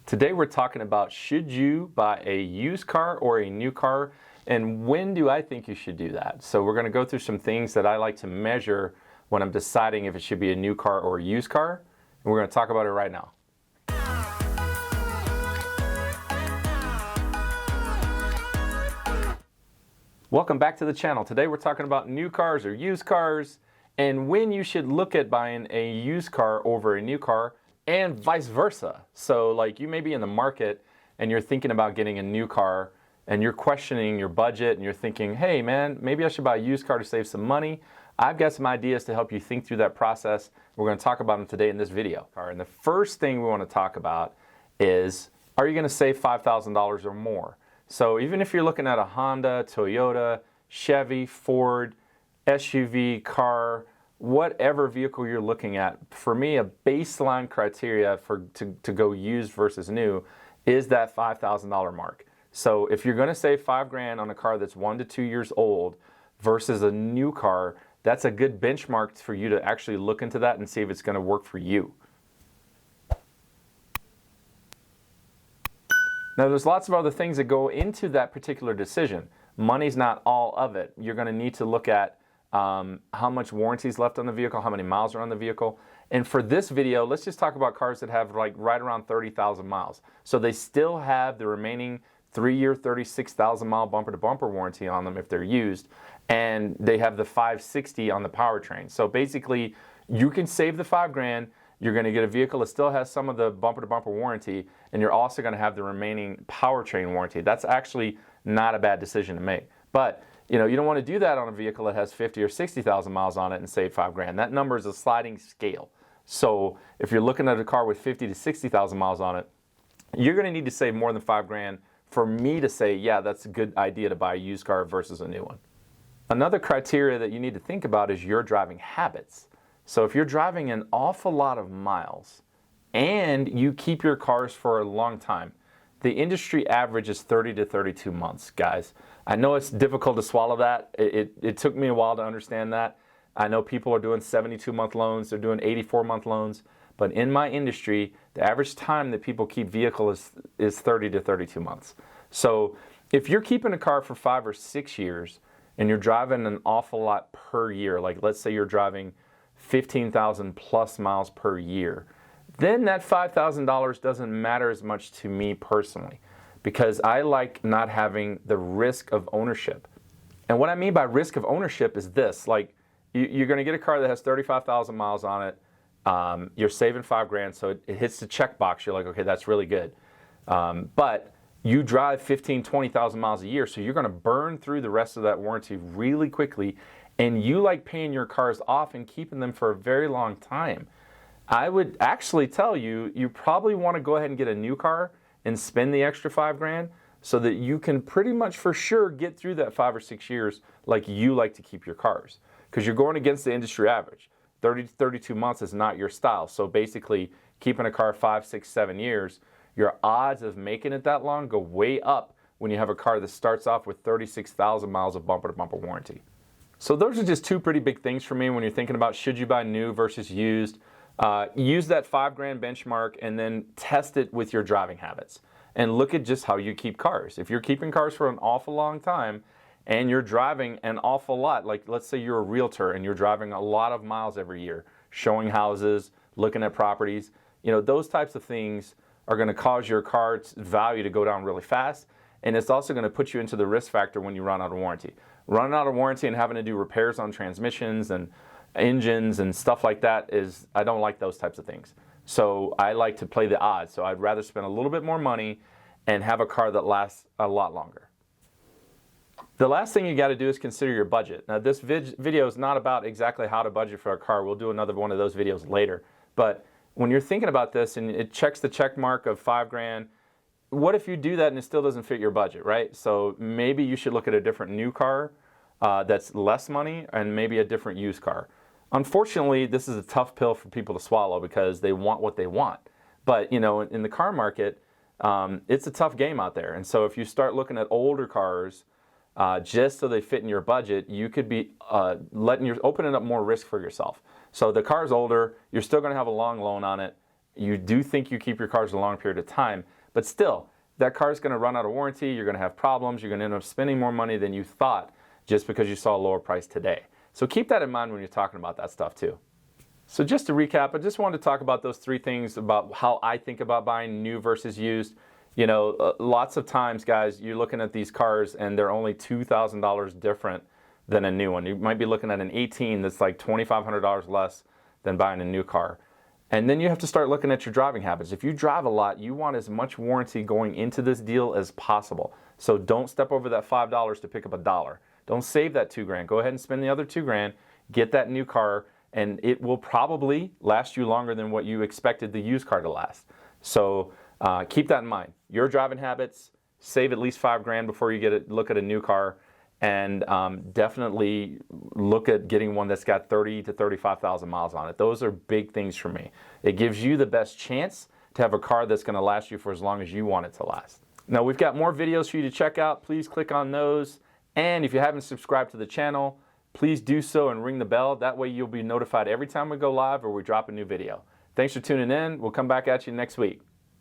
Today we're talking about should you buy a used car or a new car, and when do I think you should do that. So we're going to go through some things that I like to measure when I'm deciding if it should be a new car or a used car, and we're going to talk about it right now. Welcome back to the channel. Today we're talking about new cars or used cars and when you should look at buying a used car over a new car and vice versa. So like you may be in the market and you're thinking about getting a new car and you're questioning your budget and you're thinking, hey man, maybe I should buy a used car to save some money. I've got some ideas to help you think through that process. We're going to talk about them today in this video. And the first thing we want to talk about is, are you going to save $5,000 or more? So even if you're looking at a Honda, Toyota, Chevy, Ford, SUV, car, whatever vehicle you're looking at, for me a baseline criteria to go used versus new is that $5,000 mark. So if you're going to save $5,000 on a car that's 1 to 2 years old versus a new car, that's a good benchmark for you to actually look into that and see if it's going to work for you. Now there's lots of other things that go into that particular decision. Money's not all of it. You're going to need to look at how much warranty is left on the vehicle, how many miles are on the vehicle. And for this video, let's just talk about cars that have like right around 30,000 miles. So they still have the remaining 3-year, 36,000 mile bumper to bumper warranty on them if they're used. And they have the 560 on the powertrain. So basically you can save the $5,000. You're going to get a vehicle that still has some of the bumper to bumper warranty, and you're also going to have the remaining powertrain warranty. That's actually not a bad decision to make. But you don't want to do that on a vehicle that has 50 or 60,000 miles on it and save $5,000. That number is a sliding scale. So if you're looking at a car with 50 to 60,000 miles on it, you're going to need to save more than $5,000 for me to say, yeah, that's a good idea to buy a used car versus a new one. Another criteria that you need to think about is your driving habits. So if you're driving an awful lot of miles and you keep your cars for a long time, the industry average is 30 to 32 months, guys. I know it's difficult to swallow that. It took me a while to understand that. I know people are doing 72-month loans, they're doing 84-month loans, but in my industry, the average time that people keep vehicles is 30 to 32 months. So if you're keeping a car for 5 or 6 years and you're driving an awful lot per year, like let's say you're driving 15,000 plus miles per year, then that $5,000 doesn't matter as much to me personally, because I like not having the risk of ownership. And what I mean by risk of ownership is this, like you're going to get a car that has 35,000 miles on it, you're saving $5,000, so it hits the check box, you're like, okay, that's really good. But you drive 15, 20,000 miles a year, so you're going to burn through the rest of that warranty really quickly, and you like paying your cars off and keeping them for a very long time. I would actually tell you, you probably want to go ahead and get a new car and spend the extra $5,000 so that you can pretty much for sure get through that 5 or 6 years like you like to keep your cars. Because you're going against the industry average. 30 to 32 months is not your style. So basically, keeping a car 5, 6, 7 years, your odds of making it that long go way up when you have a car that starts off with 36,000 miles of bumper to bumper warranty. So those are just two pretty big things for me when you're thinking about should you buy new versus used. Use that $5,000 benchmark and then test it with your driving habits and look at just how you keep cars. If you're keeping cars for an awful long time and you're driving an awful lot, like let's say you're a realtor and you're driving a lot of miles every year, showing houses, looking at properties, those types of things are going to cause your car's value to go down really fast, and it's also going to put you into the risk factor when you run out of warranty. Running out of warranty and having to do repairs on transmissions and engines and stuff like that I don't like those types of things. So I like to play the odds. So I'd rather spend a little bit more money and have a car that lasts a lot longer. The last thing you got to do is consider your budget. Now this video is not about exactly how to budget for a car. We'll do another one of those videos later. But when you're thinking about this and it checks the check mark of $5,000, what if you do that and it still doesn't fit your budget, right? So maybe you should look at a different new car that's less money and maybe a different used car. Unfortunately, this is a tough pill for people to swallow because they want what they want. But in the car market, it's a tough game out there. And so if you start looking at older cars just so they fit in your budget, you could be opening up more risk for yourself. So the car's older, you're still going to have a long loan on it. You do think you keep your cars a long period of time, But still, that car is going to run out of warranty. You're going to have problems. You're going to end up spending more money than you thought just because you saw a lower price today. So keep that in mind when you're talking about that stuff too. So just to recap, I just wanted to talk about those 3 things about how I think about buying new versus used. You know, lots of times, guys, you're looking at these cars and they're only $2,000 different than a new one. You might be looking at an 18 that's like $2,500 less than buying a new car. And then you have to start looking at your driving habits. If you drive a lot, you want as much warranty going into this deal as possible. So don't step over that $5 to pick up $1. Don't save that $2,000. Go ahead and spend the other $2,000, get that new car, and it will probably last you longer than what you expected the used car to last. So keep that in mind. Your driving habits, save at least $5,000 before you look at a new car, and definitely look at getting one that's got 30 to 35,000 miles on it. Those are big things for me. It gives you the best chance to have a car that's going to last you for as long as you want it to last. Now, we've got more videos for you to check out. Please click on those. And if you haven't subscribed to the channel, please do so and ring the bell. That way you'll be notified every time we go live or we drop a new video. Thanks for tuning in. We'll come back at you next week.